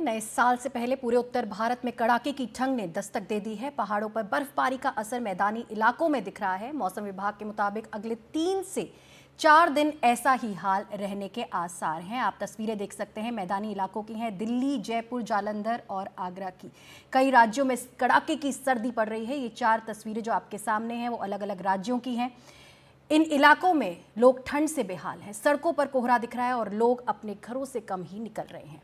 नए साल से पहले पूरे उत्तर भारत में कड़ाके की ठंड ने दस्तक दे दी है। पहाड़ों पर बर्फबारी का असर मैदानी इलाकों में दिख रहा है। मौसम विभाग के मुताबिक अगले 3 से 4 दिन ऐसा ही हाल रहने के आसार हैं। आप तस्वीरें देख सकते हैं, मैदानी इलाकों की हैं, दिल्ली, जयपुर, जालंधर और आगरा की। कई राज्यों में कड़ाके की सर्दी पड़ रही है। ये 4 तस्वीरें जो आपके सामने हैं वो अलग अलग राज्यों की हैं। इन इलाकों में लोग ठंड से बेहाल हैं। सड़कों पर कोहरा दिख रहा है और लोग अपने घरों से कम ही निकल रहे हैं।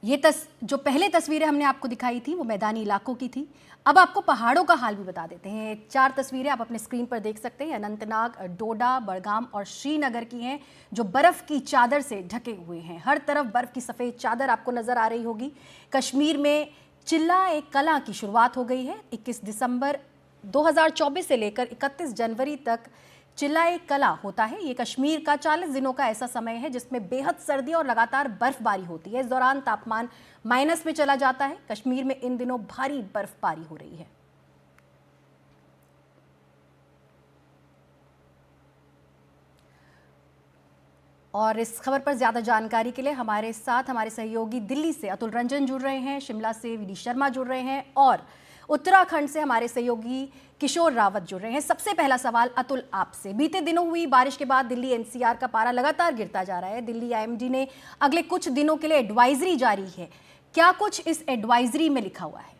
ये जो पहले तस्वीरें हमने आपको दिखाई थी वो मैदानी इलाकों की थी। अब आपको पहाड़ों का हाल भी बता देते हैं। 4 तस्वीरें आप अपने स्क्रीन पर देख सकते हैं। अनंतनाग, डोडा, बड़गाम और श्रीनगर की हैं, जो बर्फ की चादर से ढके हुए हैं। हर तरफ बर्फ की सफ़ेद चादर आपको नजर आ रही होगी। कश्मीर में चिल्ला-ए-कलां की शुरुआत हो गई है। 21 दिसंबर 2024 से लेकर 31 जनवरी तक चिल्ला-ए-कलां होता है। ये कश्मीर का 40 दिनों का ऐसा समय है जिसमें बेहद सर्दी और लगातार बर्फबारी होती है। इस दौरान तापमान माइनस में चला जाता है। कश्मीर में इन दिनों भारी बर्फबारी हो रही है। और इस खबर पर ज्यादा जानकारी के लिए हमारे साथ हमारे सहयोगी दिल्ली से अतुल रंजन जुड़ रहे हैं, शिमला से वीडी शर्मा जुड़ रहे हैं और उत्तराखंड से हमारे सहयोगी किशोर रावत जुड़ रहे हैं। सबसे पहला सवाल अतुल आपसे, बीते दिनों हुई बारिश के बाद दिल्ली एनसीआर का पारा लगातार गिरता जा रहा है। दिल्ली आईएमडी ने अगले कुछ दिनों के लिए एडवाइजरी जारी है। क्या कुछ इस एडवाइजरी में लिखा हुआ है?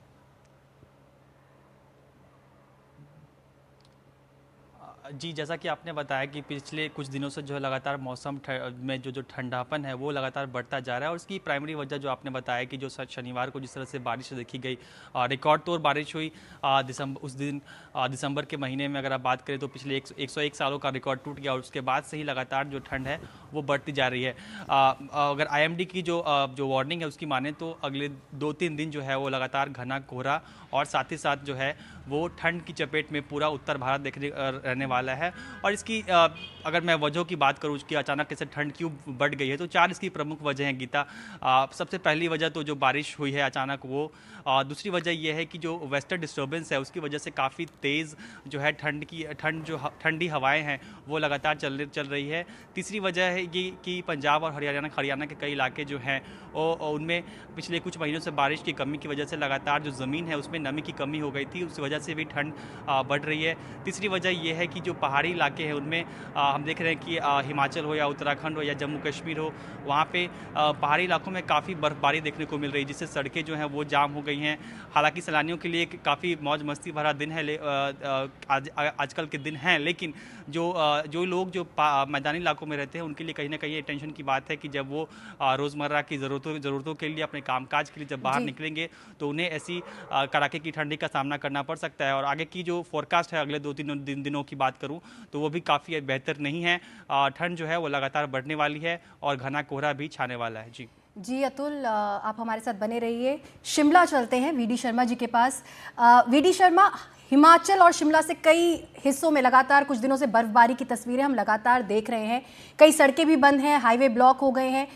जी, जैसा कि आपने बताया कि पिछले कुछ दिनों से जो है लगातार मौसम में जो ठंडापन है वो लगातार बढ़ता जा रहा है और उसकी प्राइमरी वजह जो आपने बताया कि जो शनिवार को जिस तरह से बारिश देखी गई, रिकॉर्ड तोड़ बारिश हुई दिसंबर के महीने में। अगर आप बात करें तो पिछले 101 सालों का रिकॉर्ड टूट गया और उसके बाद से ही लगातार जो ठंड है वो बढ़ती जा रही है। अगर आईएमडी की जो वार्निंग है उसकी माने तो अगले 2-3 दिन जो है वो लगातार घना कोहरा और साथ ही साथ जो है वो ठंड की चपेट में पूरा उत्तर भारत देखने रहने वाला है। और इसकी अगर मैं वजहों की बात करूँ कि अचानक कैसे ठंड क्यों बढ़ गई है तो 4 इसकी प्रमुख वजह हैं गीता। सबसे पहली वजह तो जो बारिश हुई है अचानक वो, दूसरी वजह यह है कि जो वेस्टर्न डिस्टर्बेंस है उसकी वजह से काफ़ी तेज़ जो है ठंडी हवाएं हैं वो लगातार चल रही है। तीसरी वजह है ये कि पंजाब और हरियाणा के कई इलाके जो हैं उनमें पिछले कुछ महीनों से बारिश की कमी की वजह से लगातार जो ज़मीन है उसमें नमी की कमी हो गई थी, उस वजह से भी ठंड बढ़ रही है। तीसरी वजह यह है कि जो पहाड़ी इलाके हैं उनमें हम देख रहे हैं कि हिमाचल हो या उत्तराखंड हो या जम्मू कश्मीर हो, वहाँ पे पहाड़ी इलाकों में काफ़ी बर्फबारी देखने को मिल रही है, जिससे सड़कें जो हैं वो जाम हो गई हैं। हालांकि सैलानियों के लिए काफ़ी मौज मस्ती भरा दिन है, आजकल के दिन हैं, लेकिन जो लोग जो मैदानी इलाकों में रहते हैं उनके लिए कहीं ना कहीं टेंशन की बात है कि जब वो रोज़मर्रा की ज़रूरतों के लिए अपने कामकाज के लिए जब बाहर निकलेंगे तो उन्हें ऐसी कड़ाके की ठंडी का सामना करना पड़ सकता है। और आगे की जो फोरकास्ट है अगले 2-3 दिनों की बात करूं तो वो भी काफ़ी बेहतर नहीं है। ठंड जो है वो लगातार बढ़ने वाली है और घना कोहरा भी छाने वाला है। जी अतुल, आप हमारे साथ बने रहिए। शिमला चलते हैं वीडी शर्मा जी के पास। वीडी शर्मा, हिमाचल और शिमला से कई हिस्सों में लगातार कुछ दिनों से बर्फबारी की तस्वीरें हम लगातार देख रहे हैं। कई सड़कें भी बंद हैं, हाईवे ब्लॉक हो गए हैं।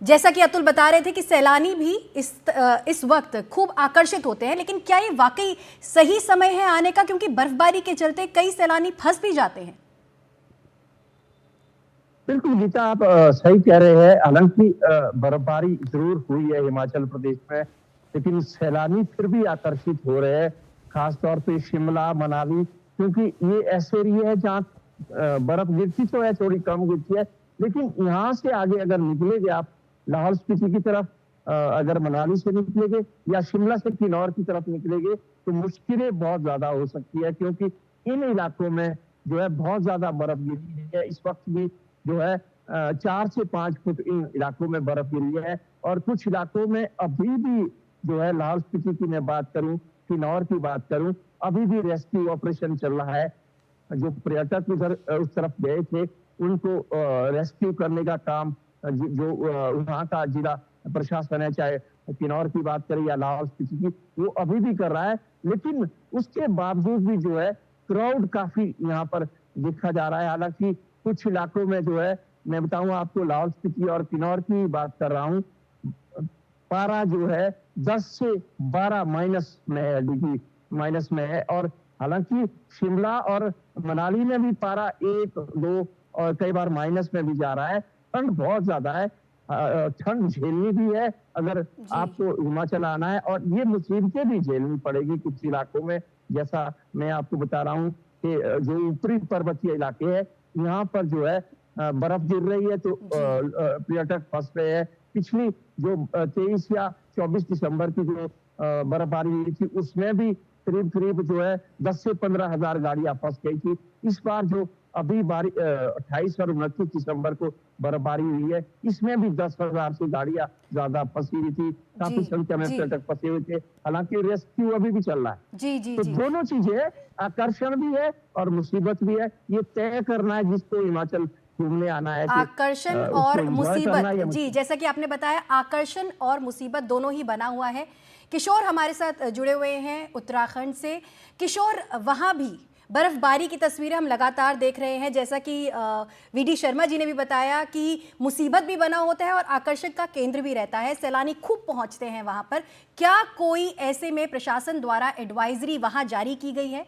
जैसा कि अतुल बता रहे थे कि सैलानी भी इस वक्त खूब आकर्षित होते हैं, लेकिन क्या ये वाकई सही समय है आने का? क्योंकि बर्फबारी के चलते कई सैलानी फंस भी जाते हैं। बिल्कुल गीता, आप सही कह रहे हैं। हालांकि बर्फबारी जरूर हुई है हिमाचल प्रदेश में, लेकिन सैलानी फिर भी आकर्षित हो रहे हैं, खासतौर पे शिमला, मनाली, क्योंकि ये ऐसे एरिया है जहाँ बर्फ गिरती तो है, थोड़ी कम गिरती है, लेकिन यहाँ से आगे अगर निकलेंगे आप लाहौल स्पीति की तरफ, अगर मनाली से निकलेंगे या शिमला से किन्नौर की तरफ निकलेंगे तो मुश्किलें बहुत ज्यादा हो सकती है, क्योंकि इन इलाकों में जो है बहुत ज्यादा बर्फ गिरी है। इस वक्त भी जो है 4 से 5 फुट इन इलाकों में बर्फ गिरी है और कुछ इलाकों में अभी भी जो है लाहौल स्पीति की मैं बात करूं, किन्नौर की बात करूं, अभी भी रेस्क्यू ऑपरेशन चल रहा है। जो पर्यटक उधर उस तरफ गए थे उनको रेस्क्यू करने का काम जो वहाँ का जिला प्रशासन है, चाहे किन्नौर की बात करें या लाहौल स्पीति की, वो अभी भी कर रहा है। लेकिन उसके बावजूद भी जो है क्राउड काफी यहाँ पर देखा जा रहा है। हालांकि कुछ इलाकों में जो है, मैं बताऊं आपको, लाहौल स्पीति और किन्नौर की बात कर रहा हूँ, पारा जो है 10 से 12 डिग्री माइनस में है। और हालांकि शिमला और मनाली में भी पारा 1, 2 और कई बार माइनस में भी जा रहा है। ठंड बहुत ज्यादा है, ठंड झेलनी भी है अगर आपको हिमाचल आना है, और ये मुसीबतें भी झेलनी पड़ेगी कुछ इलाकों में। जैसा मैं आपको बता रहा हूँ कि जो ऊपरी पर्वतीय इलाके हैं, यहाँ पर जो है बर्फ गिर रही है, तो पर्यटक फंस रहे हैं। पिछली जो 23 या 24 दिसंबर की जो बर्फबारी हुई थी, उसमें भी करीब करीब जो है 10 से 15 हजार गाड़ियां फंस गई थी। इस बार जो अभी 28 और 29 दिसंबर को बर्फबारी हुई है, इसमें भी 10,000 से गाड़ियां ज्यादा फंसी हुई थी। काफी संख्या में पर्यटक फंसे हुए थे। हालांकि रेस्क्यू अभी भी चल रहा है। तो दोनों चीजें, आकर्षण भी है और मुसीबत भी है। ये तय करना है जिसको हिमाचल घूमने आना है, आकर्षण और मुसीबत। जी, जैसा कि आपने बताया, आकर्षण और मुसीबत दोनों ही बना हुआ है। किशोर हमारे साथ जुड़े हुए हैं उत्तराखंड से। किशोर, वहां भी बर्फबारी की तस्वीरें हम लगातार देख रहे हैं। जैसा कि वीडी शर्मा जी ने भी बताया कि मुसीबत भी बना होता है और आकर्षण का केंद्र भी रहता है। सैलानी खूब पहुंचते हैं वहां पर। क्या कोई ऐसे में प्रशासन द्वारा एडवाइजरी वहां जारी की गई है?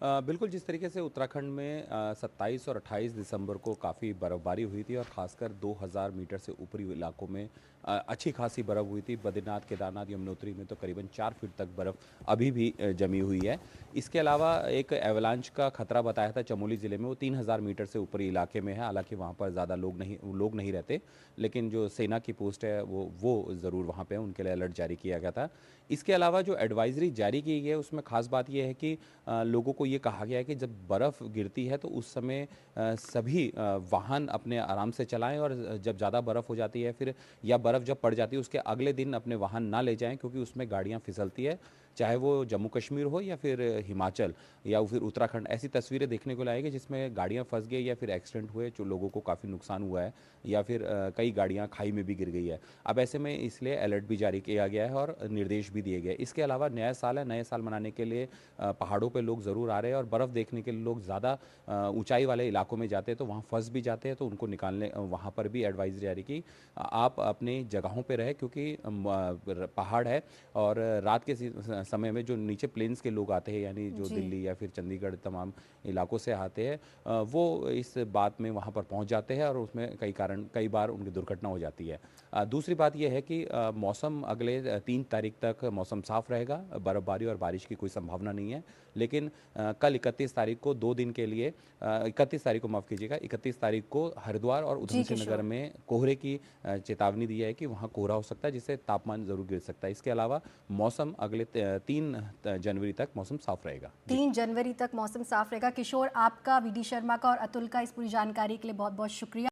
बिल्कुल, जिस तरीके से उत्तराखंड में 27 और 28 दिसंबर को काफ़ी बर्फबारी हुई थी और ख़ासकर 2000 मीटर से ऊपरी इलाकों में अच्छी खासी बर्फ़ हुई थी। बद्रीनाथ, केदारनाथ, यमुनोत्री में तो करीबन 4 फीट तक बर्फ़ अभी भी जमी हुई है। इसके अलावा एक एवलांच का खतरा बताया था चमोली ज़िले में, वो 3000 मीटर से ऊपरी इलाके में है। हालांकि वहाँ पर ज़्यादा लोग नहीं रहते, लेकिन जो सेना की पोस्ट है वो ज़रूर वहाँ पे है, उनके लिए अलर्ट जारी किया गया था। इसके अलावा जो एडवाइजरी जारी की गई है उसमें ख़ास बात यह है कि लोगों को ये कहा गया है कि जब बर्फ़ गिरती है तो उस समय सभी वाहन अपने आराम से चलाएं, और जब ज़्यादा बर्फ़ हो जाती है फिर, या बर्फ़ जब पड़ जाती है उसके अगले दिन अपने वाहन ना ले जाएं, क्योंकि उसमें गाड़ियाँ फिसलती है। चाहे वो जम्मू कश्मीर हो या फिर हिमाचल या फिर उत्तराखंड, ऐसी तस्वीरें देखने को लाएगी जिसमें गाड़ियाँ फंस गई या फिर एक्सीडेंट हुए, जो लोगों को काफ़ी नुकसान हुआ है, या फिर कई गाड़ियाँ खाई में भी गिर गई है। अब ऐसे में इसलिए अलर्ट भी जारी किया गया है और निर्देश भी दिए गए। इसके अलावा नया साल है, नए साल मनाने के लिए पहाड़ों पर लोग ज़रूर आ रहे हैं, और बर्फ़ देखने के लिए लोग ज़्यादा ऊंचाई वाले इलाकों में जाते हैं, तो वहाँ फंस भी जाते हैं, तो उनको निकालने वहाँ पर भी एडवाइजरी जारी की, आप अपनी जगहों पे रहे, क्योंकि पहाड़ है और रात के समय में जो नीचे प्लेन्स के लोग आते हैं, यानी जो दिल्ली या फिर चंडीगढ़ तमाम इलाकों से आते हैं, वो इस बात में वहाँ पर पहुँच जाते हैं और उसमें कई बार उनकी दुर्घटना हो जाती है। दूसरी बात यह है कि मौसम अगले 3 तारीख तक मौसम साफ रहेगा, बर्फबारी और बारिश की कोई संभावना नहीं है। लेकिन कल 31 तारीख को 2 दिन के लिए 31 तारीख को माफ़ कीजिएगा, 31 तारीख को हरिद्वार और उधमसिंह नगर में कोहरे की चेतावनी दी है कि वहाँ कोहरा हो सकता है, जिससे तापमान जरूर गिर सकता है। इसके अलावा मौसम अगले 3 जनवरी तक मौसम साफ रहेगा। 3 जनवरी तक मौसम साफ रहेगा। किशोर, आपका, वीडी शर्मा का और अतुल का इस पूरी जानकारी के लिए बहुत बहुत शुक्रिया।